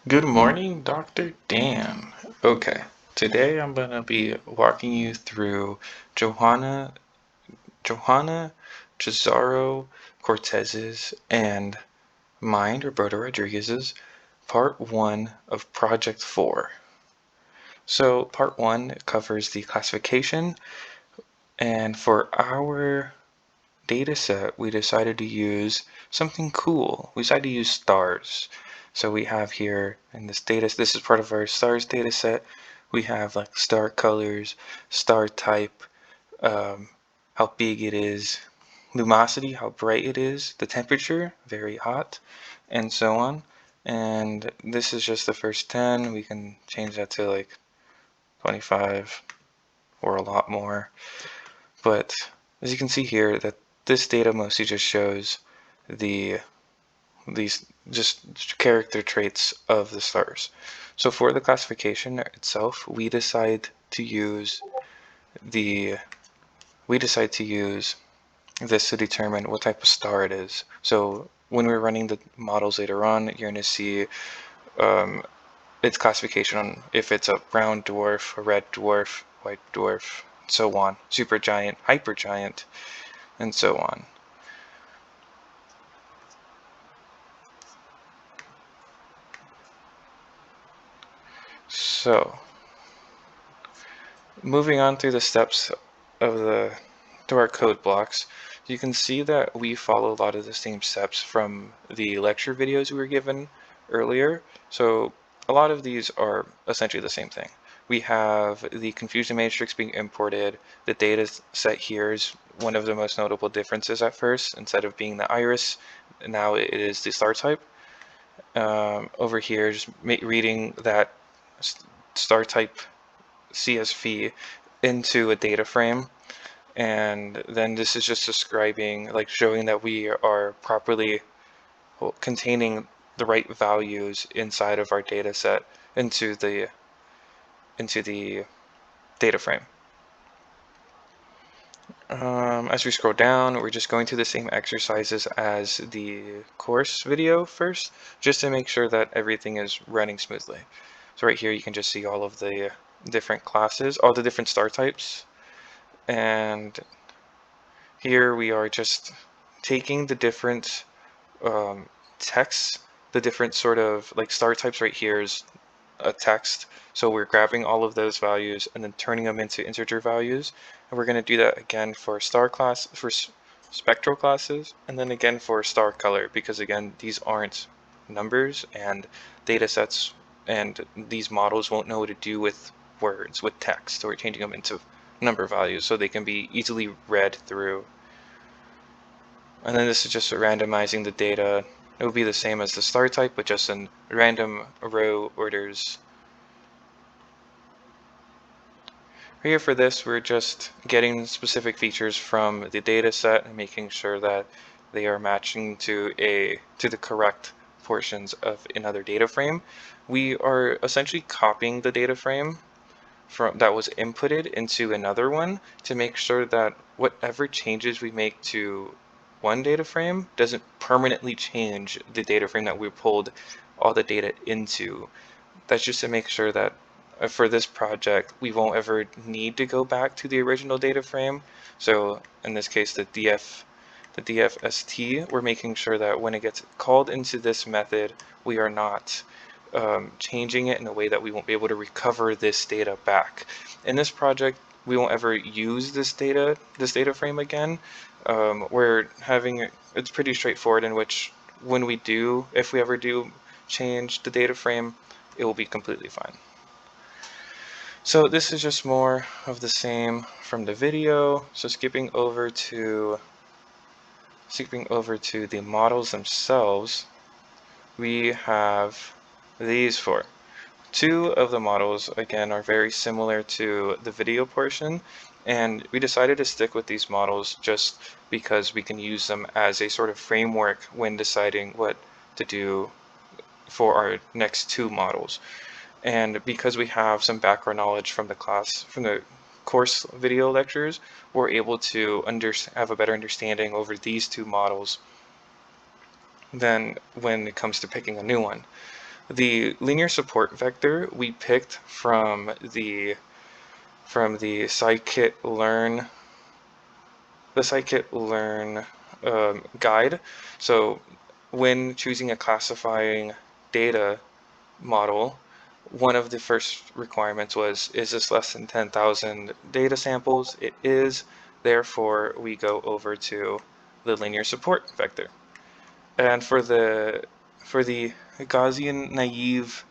Good morning, Dr. Dan. Okay, today I'm gonna be walking you through Johana, Chazaro, Cortez's, and mine, Roberto Rodriguez's, part one of Project 4. So part one covers the classification, and for our data set, we decided to use something cool. We decided to use stars. So we have here in this data, this is part of our stars data set. We have like star colors, star type, how big it is, luminosity, how bright it is, the temperature, very hot, and so on. And this is just the first 10. We can change that to like 25 or a lot more. But as you can see here, that this data mostly just shows these just character traits of the stars. So for the classification itself, we decide to use this to determine what type of star it is. So when we're running the models later on, you're going to see its classification on if it's a brown dwarf, a red dwarf, white dwarf, so on, supergiant, hypergiant, and so on. So, moving on through the steps of through our code blocks, you can see that we follow a lot of the same steps from the lecture videos we were given earlier. So a lot of these are essentially the same thing. We have the confusion matrix being imported. The data set here is one of the most notable differences at first. Instead of being the iris, now it is the star type. Over here, just reading that star type CSV into a data frame, and then this is just describing, like showing that we are properly containing the right values inside of our data set into the data frame. As we scroll down, we're just going through the same exercises as the course video first, just to make sure that everything is running smoothly. So right here you can just see all of the different classes, all the different star types, and here we are just taking the different texts, the different sort of like star types. Right here is a text, so we're grabbing all of those values and then turning them into integer values, and we're going to do that again for star class, for spectral classes, and then again for star color, because again these aren't numbers, and data sets and these models won't know what to do with words, with text, so we're changing them into number values so they can be easily read through. And then this is just randomizing the data. It will be the same as the star type, but just in random row orders. Here for this, we're just getting specific features from the data set and making sure that they are matching to the correct portions of another data frame. We are essentially copying the data frame that was inputted into another one to make sure that whatever changes we make to one data frame doesn't permanently change the data frame that we pulled all the data into. That's just to make sure that for this project we won't ever need to go back to the original data frame. So in this case the DFST, we're making sure that when it gets called into this method, we are not changing it in a way that we won't be able to recover this data back. In this project, we won't ever use this data frame again. It's pretty straightforward, in which when we do, if we ever do change the data frame, it will be completely fine. So this is just more of the same from the video. So skipping over to the models themselves, we have these four. Two of the models, again, are very similar to the video portion, and we decided to stick with these models just because we can use them as a sort of framework when deciding what to do for our next two models. And because we have some background knowledge from the course video lectures, we're able to have a better understanding over these two models than when it comes to picking a new one. The linear support vector we picked from the scikit-learn guide. So when choosing a classifying data model, one of the first requirements was, is this less than 10,000 data samples? It is. Therefore, we go over to the linear support vector. And for the Gaussian naive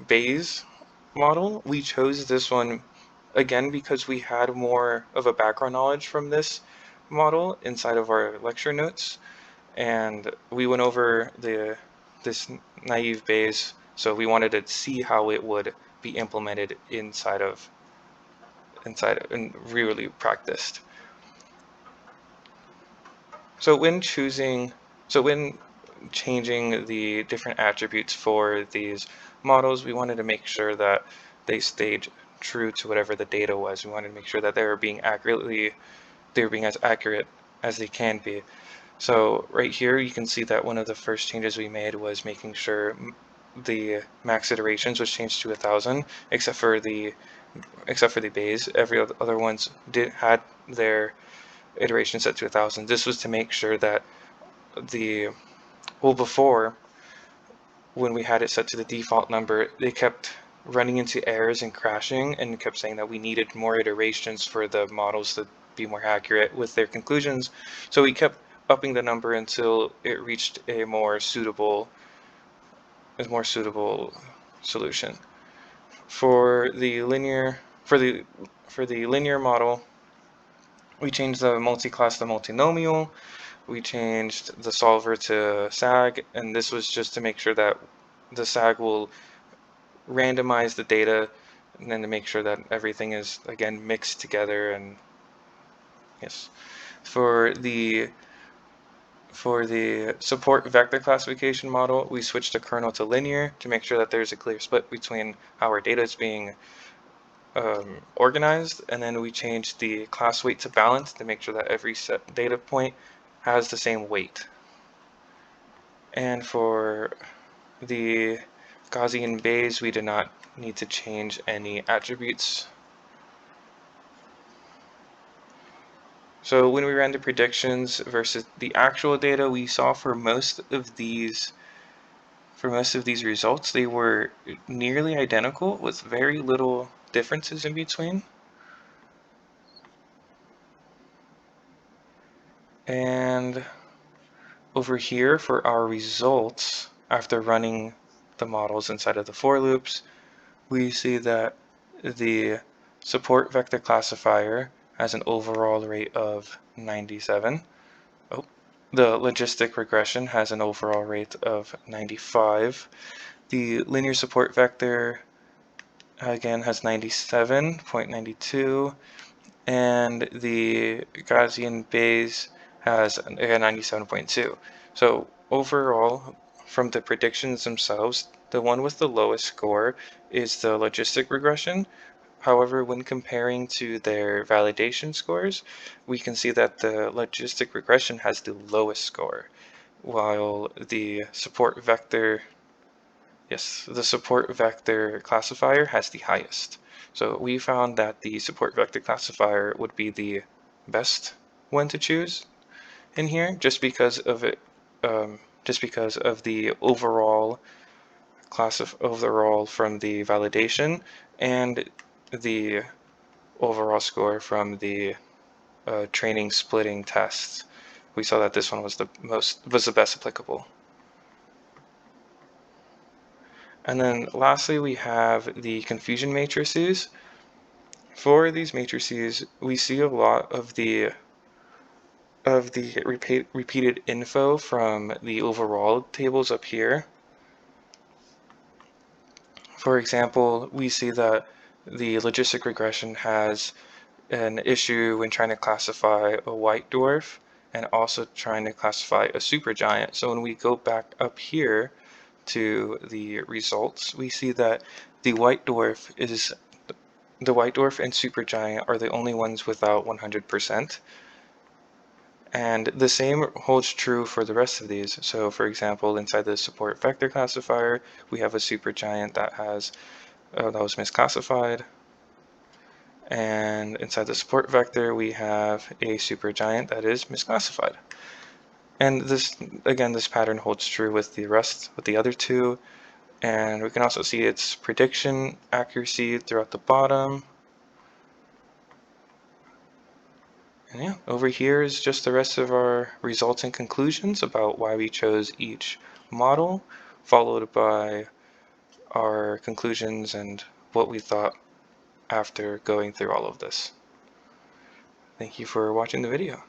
Bayes model, we chose this one again because we had more of a background knowledge from this model inside of our lecture notes, and we went over this naive Bayes, so we wanted to see how it would be implemented inside and really practiced. So when changing the different attributes for these models, we wanted to make sure that they stayed true to whatever the data was. We wanted to make sure that they were being as accurate as they can be. So right here you can see that one of the first changes we made was making sure the max iterations was changed to 1,000, except for the Bayes. Every other ones had their iteration set to 1,000. This was to make sure that before, when we had it set to the default number, they kept running into errors and crashing and kept saying that we needed more iterations for the models to be more accurate with their conclusions. So we kept upping the number until it reached a more suitable solution. For the linear model, we changed the multi-class to multinomial. We changed the solver to SAG, and this was just to make sure that the SAG will randomize the data and then to make sure that everything is again mixed together. And yes, for the support vector classification model, we switched the kernel to linear to make sure that there's a clear split between how our data is being organized, and then we changed the class weight to balance to make sure that every set data point has the same weight. And for the Gaussian Bayes, we did not need to change any attributes. So when we ran the predictions versus the actual data, we saw for most of these results, they were nearly identical with very little differences in between. And over here for our results, after running the models inside of the for loops, we see that the support vector classifier has an overall rate of 97. The logistic regression has an overall rate of 95. The linear support vector again has 97.92, and the Gaussian Bayes has a 97.2. So overall, from the predictions themselves, the one with the lowest score is the logistic regression. However, when comparing to their validation scores, we can see that the logistic regression has the lowest score, while the support vector classifier has the highest. So we found that the support vector classifier would be the best one to choose in here, just because of the overall from the validation and the overall score from the training splitting tests. We saw that this one was the best applicable. And then lastly, we have the confusion matrices. For these matrices, we see a lot of the repeated info from the overall tables up here. For example, we see that the logistic regression has an issue when trying to classify a white dwarf and also trying to classify a supergiant. So when we go back up here to the results, we see that the white dwarf and supergiant are the only ones without 100%. And the same holds true for the rest of these. So for example, inside the support vector classifier, we have a supergiant that has that was misclassified. And inside the support vector, we have a supergiant that is misclassified. And this, again, this pattern holds true with the other two. And we can also see its prediction accuracy throughout the bottom. And yeah, over here is just the rest of our results and conclusions about why we chose each model, followed by our conclusions and what we thought after going through all of this. Thank you for watching the video.